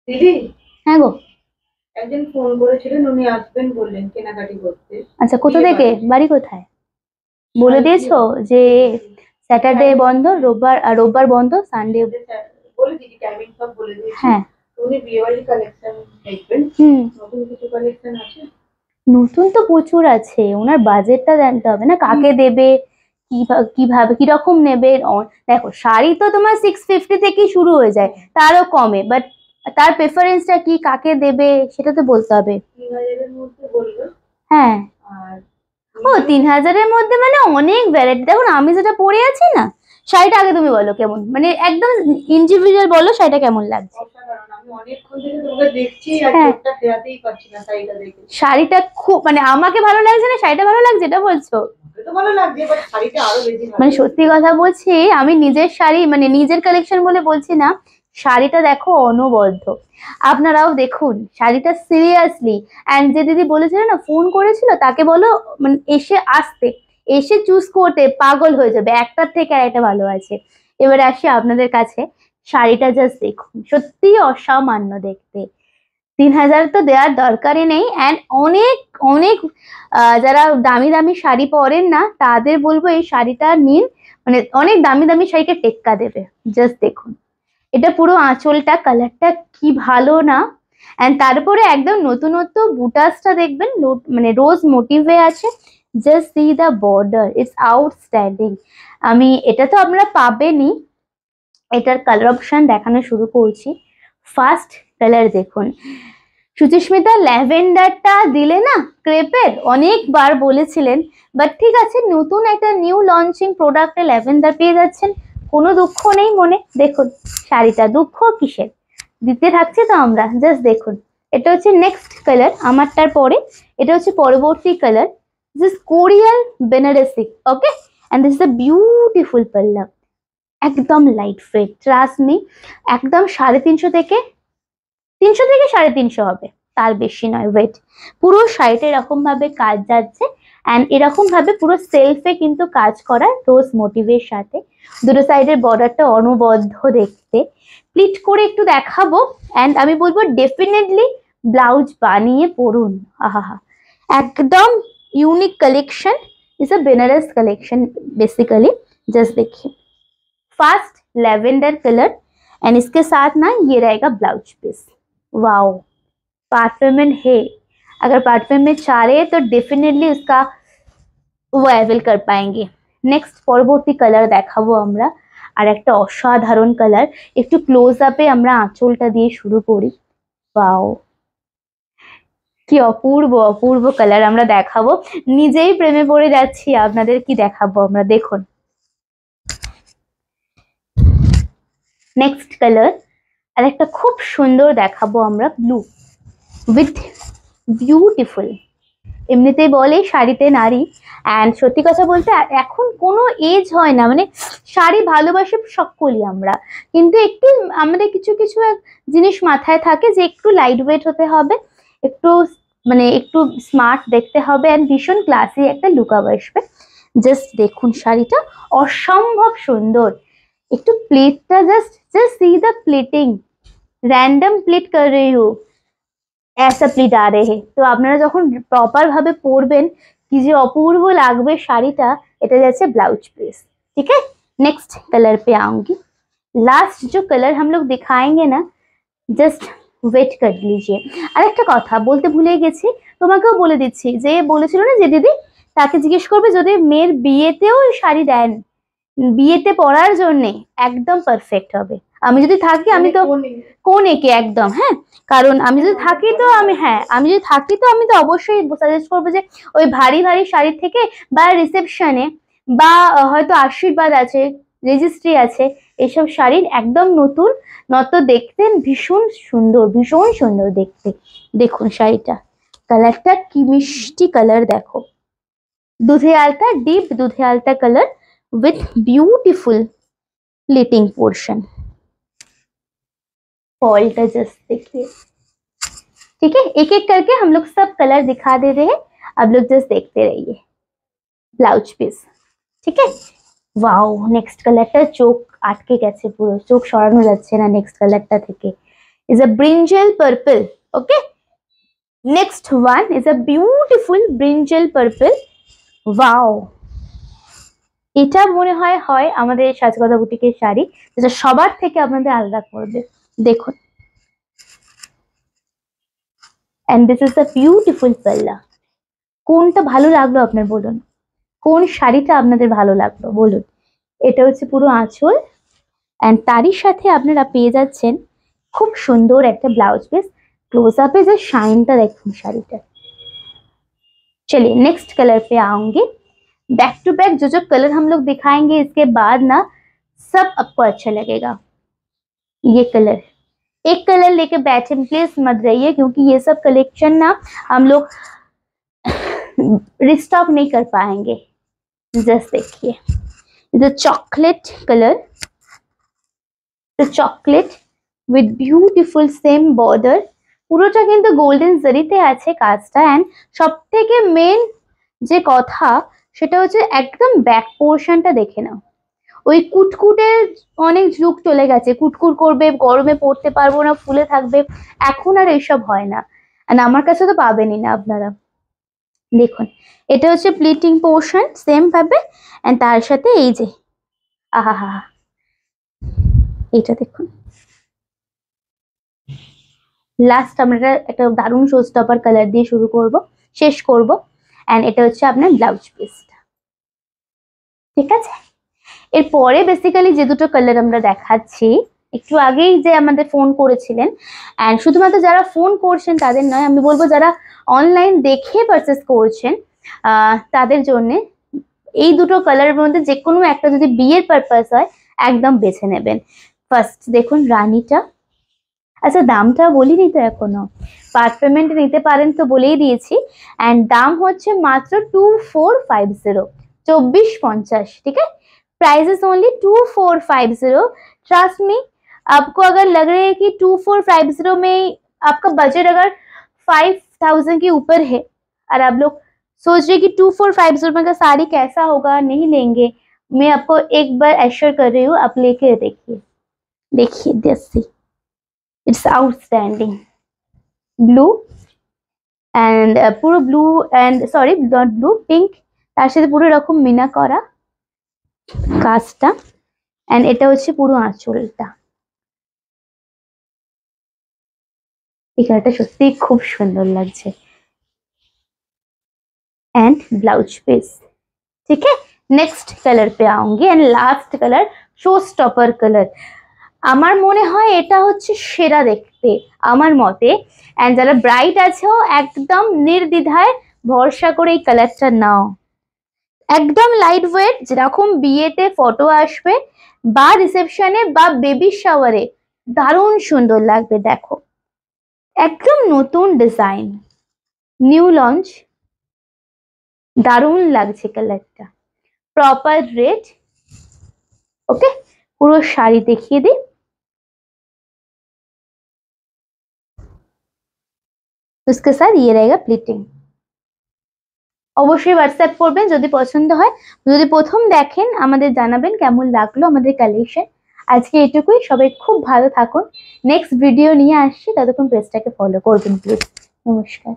দিদি, হ্যাঁ গো, একজন ফোন করেছিলেন, উনি আসবেন বললেন কেনাকাটি করতে। আচ্ছা কোথা থেকে, বাড়ি কোথায় বলে দিয়েছো? যে স্যাটারডে বন্ধ, রোববার আর রোববার বন্ধ, সানডে বলে দিদি, টাইমিং সব বলে দিয়েছি। হ্যাঁ। উনি বিয়েবাড়ি কালেকশন দেখবেন, নতুন কিছু কালেকশন আছে। নতুন তো প্রচুর আছে, ওনার বাজেটটা জানতে হবে না, কাকে দেবে, কিভাবে কিরকম নেবে। দেখো শাড়ি তো তোমার 650 থেকেই শুরু হয়ে যায়, তারও কমে, বাট তার প্রেফারেন্সটা কি, কাকে দেবে সেটা তো বলতে হবে। 3000-এর মধ্যে বললো। হ্যাঁ, আর ও 3000-এর মধ্যে মানে অনেক ভ্যারাইটি। দেখুন আমি যেটা পরে আছি না, শাড়িটা আগে তুমি বলো কেমন, মানে একদম ইন্ডিভিজুয়াল বলো শাড়িটা কেমন লাগছে। আমি অনেকক্ষণ থেকে তোমাকে দেখছি আর চোখটা ফেরাতেই পারছি না শাড়িটা দেখে। শাড়িটা খুব মানে আমাকে ভালো লাগছে না, শাড়িটা ভালো লাগছে এটা বলছো? তো ভালো লাগছে, বাট শাড়িটা আরো বেশি ভালো। মানে সত্যি কথা বলছি, আমি নিজের শাড়ি মানে নিজের কালেকশন বলে বলছি না, শাড়িটা দেখো অনবদ্য। আপনারাও দেখুন শাড়িটা সিরিয়াসলি। অ্যান্ড যে দিদি বলেছিল না, ফোন করেছিল, তাকে বলো মানে এসে আসতে, এসে চুজ করতে, পাগল হয়ে যাবে, একটার থেকে আর একটা ভালো আছে। এবারে আসি আপনাদের কাছে, শাড়িটা জাস্ট দেখুন, সত্যি অসামান্য দেখতে। 3000 তো দেওয়ার দরকারই নেই। অ্যান্ড অনেক অনেক যারা দামি দামি শাড়ি পরেন না, তাদের বলবো এই শাড়িটা নিন, মানে অনেক দামি দামি শাড়িকে টেক্কা দেবে। জাস্ট দেখুন, এটা পুরো আঁচলটা, কালারটা কি ভালো না। অ্যান্ড তারপরে একদম নতুনত্ব বুটাসটা দেখবেন, মানে রোজ মোটিভে আছে। Just see the border, it's outstanding. আমি এটা তো আপনারা পাবেনই। এটার কালার অপশন দেখানো শুরু করছি। ফার্স্ট কালার দেখুন, সুচিস্মিতা ল্যাভেন্ডারটা দিলে না ক্রেপের, অনেকবার বলেছিলেন, বাট ঠিক আছে, নতুন একটা নিউ লঞ্চিং প্রোডাক্টে ল্যাভেন্ডার পেয়ে যাচ্ছেন, কোনো দুঃখ নেই মনে। দেখুন শাড়িটা, দুঃখ কিসের, দিতে থাকছি তো আমরা। জাস্ট দেখুন, এটা হচ্ছে নেক্সট কালার আমারটার পরে, এটা হচ্ছে পরবর্তী colour, this Korial Banarasi. Okay, and this is a beautiful palla, একদম লাইট ওয়েট, ট্রাস্ট মি। একদম 350 থেকে 350 হবে, তার বেশি নয় ওয়েট। পুরো শাড়িটা এরকম ভাবে কাজ যাচ্ছে, অ্যান্ড এরকম ভাবে পুরো সেলফে কিন্তু কাজ করা রোজ মোটিভের সাথে। দুটো সাইডের বর্ডারটা অনবদ্য দেখতে। প্লিট করে একটু দেখাবো, অ্যান্ড আমি বলবো ডেফিনেটলি ব্লাউজ বানিয়ে পরুন। আহা, একদম unique collection, is a Benares collection basically. Just देखिए, फास्ट लेवेंडर कलर, एंड इसके साथ ना ये रहेगा ब्लाउज पीस। वाओ, पार्टमेंट है, अगर पार्टमेंट में चाह रहे हैं तो डेफिनेटली उसका वो अवेल कर पाएंगे। नेक्स्ट পরবর্তী কালার দেখাবো আমরা, আর একটা অসাধারণ কালার। একটু ক্লোজ আপে আমরা আঁচলটা দিয়ে শুরু করি। ওয়াও, কি অপূর্ব অপূর্ব কালার আমরা দেখাবো, নিজেই প্রেমে পড়ে যাচ্ছি। আপনাদের কি দেখাবো আমরা, দেখুন নেক্সট কালার, আর একটা খুব সুন্দর দেখাবো আমরা, ব্লু উইথ বিউটিফুল। এমনিতেই বলে শাড়িতে নারী, অ্যান্ড সত্যি কথা বলতে এখন কোনো এজ হয় না, মানে শাড়ি ভালোবাসে সকলেই আমরা, কিন্তু একটু আমাদের কিছু কিছু জিনিস মাথায় থাকে যে একটু লাইট ওয়েট হতে হবে, একটু মানে একটু স্মার্ট দেখতে হবে, অ্যান্ড ভীষণ ক্লাসি একটা লুক আসবে। জাস্ট দেখুন শাড়িটা অসম্ভব সুন্দর। একটু প্লেটটা just just see the plating, random pleat कर रही हूँ, ऐसा प्लीट आ रहे हैं। तो আপনারা যখন প্রপার ভাবে পরবেন, কি যে অপূর্ব লাগবে শাড়িটা। এটা যাচ্ছে ব্লাউজ পিস, ठीक है। नेक्स्ट कलर पे आऊंगी, लास्ट जो कलर हम लोग दिखाएंगे ना, জাস্ট ওয়েট कर लीजिए। আরেকটা কথা বলতে ভুলে গেছি, তোমাকেও বলে দিচ্ছি, যে বলেছিল না যে দিদি, তাকে জিজ্ঞেস করবে যদি মেয়ের বিয়েতেও শাড়ি দেন, বিয়েতে পরার জন্য একদম পারফেক্ট হবে। আমি যদি থাকি, আমি তো কোনেকে একদম, হ্যাঁ, কারণ আমি যদি থাকি তো আমি, হ্যাঁ আমি যদি থাকি তো আমি তো অবশ্যই সাজেস্ট করবো যে ওই ভারী ভারী শাড়ি থেকে, বা রিসেপশনে, বা হয়তো আশীর্বাদ আছে, রেজিস্ট্রি আছে, এইসব শাড়ির একদম নতুন নত দেখতেন, ভীষণ সুন্দর, ভীষণ সুন্দর দেখতে। দেখুন শাড়িটা, কালারটা কি মিষ্টি কালার দেখো, দুধে আলতা, ডিপ দুধে আলতা colour with beautiful pleating portion। Fall का जस्ट देखिए, ठीक है। एक एक करके हम लोग सब कलर दिखा दे रहे हैं, आप लोग जस्ट देखते रहिए। ब्लाउज पीस, ठीक है। वाओ, नेक्स्ट कलरটা চোখ আটকে গেছে, পুরো চোখ সরানো যাচ্ছে না নেক্সট কালারটা থেকে। Is a brinjal purple. Okay, next one is a beautiful brinjal purple. Wow, এটা মনে হয় হয় আমাদের সাজগোজা বুটিকের শাড়ি, যেটা সবার থেকে আপনাদের আলাদা করবে। দেখুন, and this is the beautiful palla. কোনটা ভালো লাগলো আপনার বলুন, কোন শাড়িটা আপনাদের ভালো লাগলো বলুন। এটা হচ্ছে পুরো আঁচল, এন্ড তারই সাথে আপনারা পেয়ে যাচ্ছেন খুব সুন্দর একটা ব্লাউজ পিস। क्लोज अप है, जो शाइनটা देखুন শাড়িটা। चलिए नेक्स्ट कलर पे आऊंगी। बैक टू बैक जो कलर हम लोग दिखाएंगे इसके बाद ना सब आपको अच्छा लगेगा। ये कलर, एक कलर लेके बैठे प्लीज मत रहिए, क्योंकि ये सब कलेक्शन ना हम लोग रिस्टॉक नहीं कर पाएंगे। जस्ट देखिए, the chocolate color, the chocolate with beautiful same border, পুরোটা কিন্তু গোল্ডেন জরিতে আছে কাজটা। এন্ড সব থেকে মেন যে কথা সেটা হচ্ছে একদম ব্যাক পোর্শনটা দেখে নাও। ওই কুটকুটের অনেক যুগ চলে গেছে, কুটকুট করবে, গরমে পড়তে পারবো না, ফুলে থাকবে, এখন আর এইসব হয় না। এন্ড আমার কাছে তো পাবেনই না আপনারা। দেখুন, এটা হচ্ছে প্লিটিং পোর্শন সেম ভাবে, এন্ড তার সাথে এই যে আহা হা, এটা দেখুন। লাস্ট আমরা একটা দারুণ শোস্টপার কালার দিয়ে শুরু করব, শেষ করব। এন্ড এটা হচ্ছে আপনার ব্লাউজ পিসটা, ঠিক আছে। এরপরে বেসিক্যালি যে দুটো কালার আমরা দেখাচ্ছি, একটু আগেই যে আমাদের ফোন করেছিলেন, এন্ড শুধুমাত্র যারা ফোন করছেন তাদের নয়, আমি বলবো যারা অনলাইন দেখে পারচেস করছেন তাদের জন্য এই দুটো কালারের মধ্যে যে কোনো একটা যদি বিয়ের পারপাস হয় একদম বেছে নেবেন। ফার্স্ট দেখুন রানীটা। আচ্ছা, দামটা বলিনি তো এখনো, পার্ট পেমেন্ট নিতে পারেন তো বলেই দিয়েছি। एंड दाम হচ্ছে মাত্র 2450, 2450, ठीक है। Price is only 2450। Trust me, आपको अगर लग रहा है कि 2450 में आपका बजट अगर 5000 के ऊपर है और आप लोग सोच रहे कि 2450 में का साड़ी कैसा होगा, नहीं लेंगे, मैं आपको एक बार एश्योर कर रही हूँ, आप लेके देखिए। देखिए जैसे इट्स आउटस्टैंडिंग ब्लू एंड পুরো blue and sorry not blue, pink, তার সাথে পুরো এরকম মিনা করা কাজটা। এন্ড এটা হচ্ছে পুরো আঁচলটা। এই কালারটা সত্যি খুব সুন্দর লাগছে। एंड ब्लाउज पीस, ठीक है। नेक्स्ट कलर पे आऊंगी and last colour show stopper colour. আমার মনে হয় এটা হচ্ছে সেরা দেখতে আমার মতে। এন্ড যারা ব্রাইট আছো একদম নির্দ্বিধায় ভরসা করে এই কালারটা নাও। একদম লাইট ওয়েট, যেরকম বিয়েতে ফটো আসবে বা রিসেপশনে বা বেবি শাওয়ারে দারুণ সুন্দর লাগবে। দেখো, একদম নতুন ডিজাইন, নিউ লঞ্চ, দারুণ লাগছে কালারটা। Proper red. ওকে, পুরো শাড়ি দেখিয়ে দিই। उसके साथ ये रहेगा प्लिटिंग। অবশ্যই হোয়াটসঅ্যাপ করবেন যদি পছন্দ হয়, যদি প্রথম দেখেন আমাদের জানাবেন কেমন লাগলো আমাদের কালেকশন। আজকে এটুকুই, সবাই খুব ভালো থাকুন। নেক্সট ভিডিও নিয়ে আসছি, ততক্ষণ পেজটাকে ফলো করবেন প্লিজ। নমস্কার।